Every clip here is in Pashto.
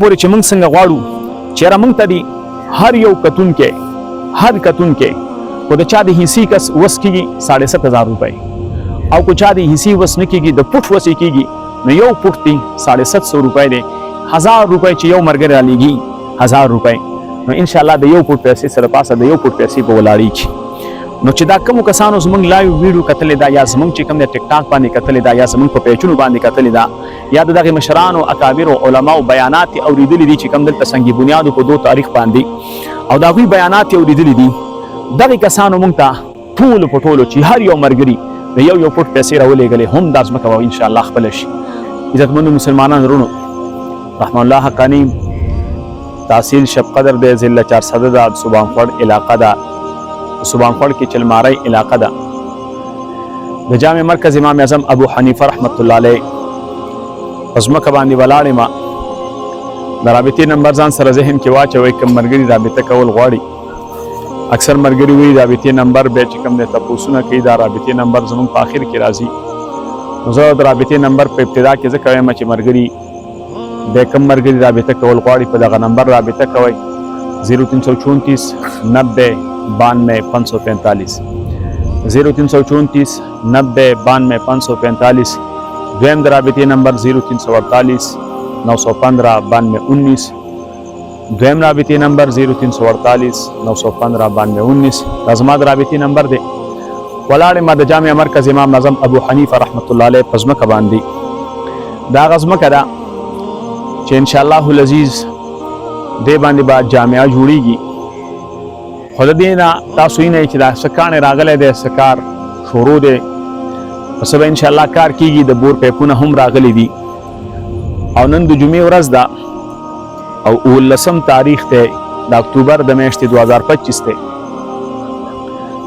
پورې چې موږ څنګه غواړو چېرې موږ ته دي هر یو کتونکی خو د چا د حصې کس وس کېږي 7,500 روپۍ او که چا د حصې وس نه کېږي د پټ وس یې کېږي نو یو پټ دی 750 روپۍ دی 1000 روپۍ چې یو ملګری رالیږي 1000 روپۍ نو انشاءالله د یو پټ پیسې سره پاسه د یو پټ پیسې به ولاړېږي. نو چې دا کومو کسانو زموږ لایو ویډیو کتلې ده یا زموږ چې کوم د ټیک ټاک باندې کتلې ده یا زموږ په پیجونو باندې کتلې ده یا د دغې مشرانو اکابرو علماو بیانات یې اورېدلي دي چې کوم دلته سنگ بنیادو په 2 تاریخ باندې او د هغوی بیانات یې اورېدلي دي دغې کسانو موږ ته ټولو په ټولو چې هر یو ملګري د یو یو پټ پیسې راولېږلې هم دا ځمکه به انشاءالله خپله شي. عزتمنو مسلمانانو وروڼو رحمان الله حقانی تحصیل شب قدر دی ضلع 400 ده صوبانخوړ علاقه ده صوبانخوړ کې چلماری علاقه ده د جامع مرکز امام اعظم ابو حنیفه رحمت الله علیه په ځمکه باندې ولاړ یم. د رابطې نمبر ځان سره ذهن کې واچوئ کوم ملګري رابطه کول غواړي اکثر ملګري وایي رابطې نمبر بیا چې کوم دی تپوسونه کوي دا رابطې نمبر زموږ په آخر کې راځي نو زه د رابطې نمبر په ابتدا کې ځکه وایم چې ملګري د کوم ملګري رابطه کول غواړي په دغه نمبر رابطه کوئ 0334 90 92 545 0334 90 92 545 دویم د رابطې نمبر 0348 915 92 19 دویم رابطې نمبر 0348 915 92 19 دا زما د رابطې نمبر دی. ولاړ ما د جامع مرکز امام اعظم ابو حنیفه رحمت الله علیه په ځمکه باندې دا هغه ځمکه ده چې انشاءالله العزیز دې باندې به جامعه جوړیږي خو د دې نه تاسو وینئ چې دا څه کاڼی راغلی دی څه کار شروع دی پس به انشاءالله کار کېږي د بور پیپونه هم راغلی دي او نن د جمعې ورځ ده او 19 تاریخ دی د اکتوبر د میاشتې 2025 دی.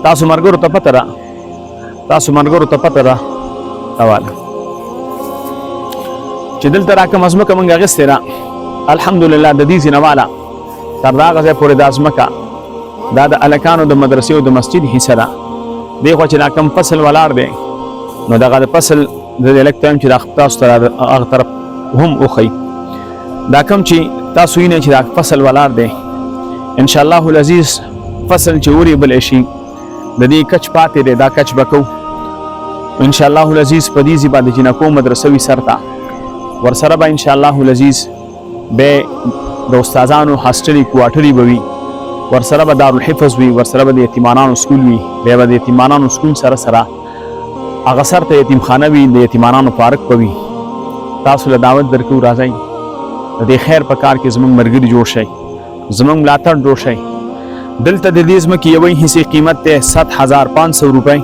تاسو ملګرو ته پته ده حواله چې دلته را کومه ځمکه موږ اخیستې ده الحمدلله د دې ځینه واله تر دغه ځای پورې دا ځمکه دا د هلکانو د مدرسې او د مسجد حصه ده. دې خوا چې دا کوم فصل ولاړ دی نو دغه د فصل د دې لږ ټایم چې دا تاسو ته هغه طرف هم وښیي دا کوم چې تاسو وینئ چې دا فصل ولاړ دی انشاءالله العزیز فصل چې وریبلی شي د دې کچ پاتې دی دا کچ به کوو انشاءالله العزیز په دې ځای به د جنکو مدرسه وي سر ته ورسره به انشاءالله العزیز بیا د استادانو هاسټلې کوارټرې به وي ورسره به دارالحفظ وي ورسره به د یتیمانانو سکول وي بیا به د یتیمانانو سکول سره هغه سر ته یتیمخانه وي د یتیمانانو پارک به وي. تاسو له دعوت درکوو راځئ د دې خیر په کار کې زموږ ملګري جوړ شئ زموږ ملاتړ جوړ شئ. دلته د دې ځمکې یوې حصې قیمت دی 7,500 روپۍ.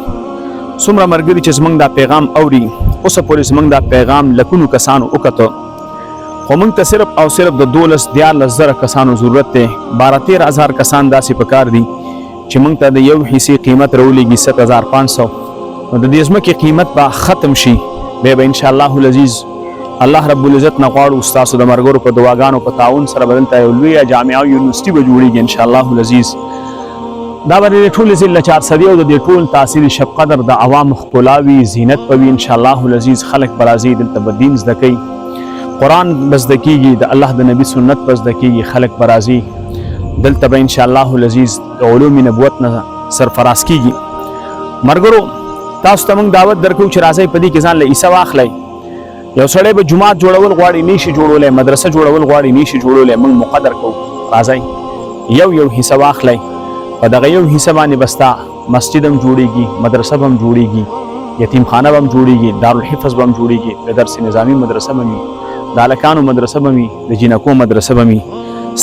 څومره ملګري چې زموږ دا پیغام اوري اوسه پورې زموږ دا پیغام لکونو کسانو وکته خو موږ ته صرف او صرف د 12,000 کسانو ضرورت دی 12-13 هزار کسان داسې پکار دي چې موږ ته د یو حصې قیمت راولېږي 7,500 نو د دې ځمکې قیمت به ختم شي بیا به انشاءالله العزیز الله رب العزت نه غواړو ستاسو د ملګرو په دعاګانو په تعاون سره به دلته یو لویه جامعه او یونیورسټي به جوړېږي انشاءالله العزیز. دا به د ټول ضلع 400 او د دې ټول تحصیل شب قدر د عوامو ښکلا وي زینت به وي انشاءالله العزیز. خلک به راځي دلته به دین زده کوي قرآن به زده کېږي د الله د نبي سنت به زده کېږي خلک به راځي دلته به انشاءالله العزیز د علوم نبوت نه سرفراز کېږي. ملګرو تاسو ته موږ دعوت درکوو چې راځئ په دې کې ځان له حصه واخلئ. یو سړی به جومات جوړول غواړي نشي جوړولی مدرسه جوړول غواړي نشي جوړولی موږ مقدر کوو راځئ یو حصه واخلئ په دغه یو حصه باندې به ستا مسجد هم جوړېږي مدرسه به هم جوړېږي یتیمخانه به هم جوړېږي دارالحفظ به هم جوړېږي د درس نظامي مدرسه به وي د هلکانو مدرسه به وي د جنکو مدرسه به وي.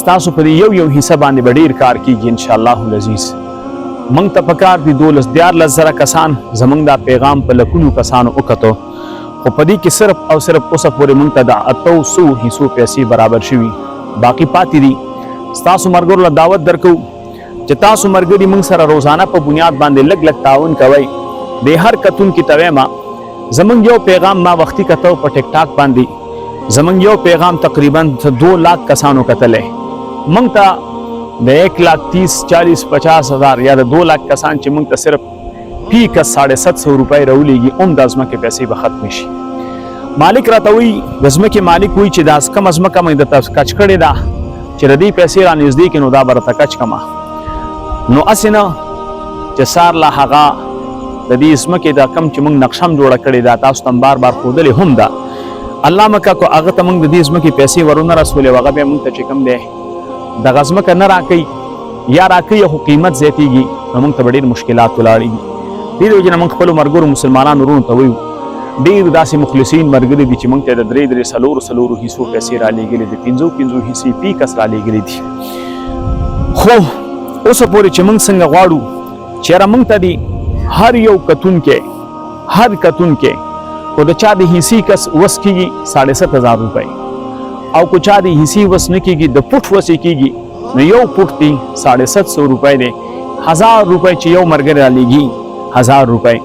ستاسو په دې یو حصه باندې به ډېر کار کېږي انشاءالله العزیز. موږ ته پکار دي 12-14 کسان زموږ دا پیغام په لکونو کسانو وکتو خو په دې کې صرف او صرف اوسه پورې موږ ته د 800 حصو پیسې برابر شوي باقي پاتې دي. ستاسو ملګرو له دعوت درکوو چې تاسو ملګري موږ سره روزانه په بنیاد باندې لږ تعاون کوئ. د هر کتونکي ته وایم زموږ یو پیغام ما وختي کتو په ټیک ټاک باندې زموږ یو پیغام تقریبا 2 لاک کسانو کتلی موږ ته د 1,30,40,50 هزار یا د 2 لاک کسان چې موږ ته صرف فی کس 750 روپۍ راولېږي دا ځمکې پیسې به ختمې شي مالک راته وی د ځمکې مالک وی چې دا کم ځمکه مې درته کچ کړې ده چې د دې پیسې را نږدې کړې نو دا به راته کچ کړمه. نو هسې نه چې سار لا هغه د دې ځمکې دا کم چې موږ نقشه هم جوړه کړې ده تاسو ته بار بار ښودلې هم ده الله مکه کو هغه ته موږ د دې ځمکې پیسې ورونه رسولې هغه بیا موږ ته چې کم دی دغه ځمکه نه راکوي یا راکوي خو قیمت زیاتېږي نو موږ ته به ډېر مشکلات ولاړېږي. دې د وجې نه موږ خپلو ملګرو مسلمانانو وروڼو ته وایو ډېر داسې مخلصین ملګري دي چې موږ ته د 3 څلورو حصو پیسې رالیږلې دي 5 حصې پی کس رالیږلې دي. خو اوسه پورې چې موږ څنګه غواړو چې یاره موږ ته دي هر یو کتونکی خو د چا د حصې کس وس کېږي 7,500 روپۍ او که چا د حصې وس نه کېږي د پټ وس یې کېږي نو یو پټ دی 750 روپۍ دی 1000 روپۍ چې یو ملګری رالیږي 1000 روپۍ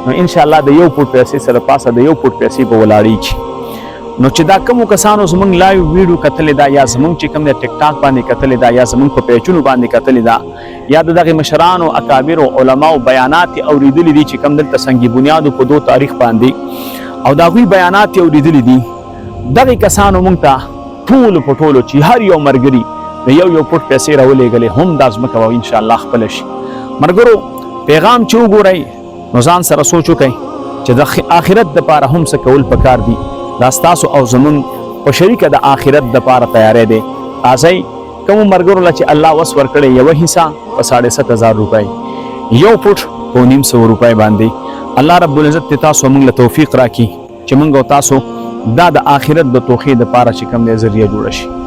نو انشاءالله د یو پټ پیسې سره پاسه د یو پټ پیسې به ولاړېږي. نو چې دا کومو کسانو زموږ لایو ویډیو کتلې ده یا زموږ چې کوم د ټیک ټاک باندې کتلې ده یا زموږ په پیجونو باندې کتلې ده یا د دغې مشرانو اکابرو علماو بیانات یې اورېدلي دي چې کوم دلته سنگ بنیادو په 2 تاریخ باندې او د هغوی بیانات یې اورېدلي دي دغې کسانو موږ ته ټولو په ټولو چې هر یو ملګري د یو پټ پیسې راولېږلې هم دا ځمکه به انشاءالله خپله شي. ملګرو پیغام چې وګورئ نو ځان سره سوچ وکئ چې د آخرت دپاره هم څه کول پکار دي دا ستاسو او زمونږ په شریکه د آخرت دپاره تیاری دی. راځئ کومو ملګرو له چې الله وس ورکړی یوه حصه په 7,500 روپۍ یو پټ په 900 روپۍ باندې الله رب العزت تاسو موږ له توفیق راکړي چې موږ او تاسو دا د آخرت د توښې دپاره چې کوم دی ذریعه جوړه شي.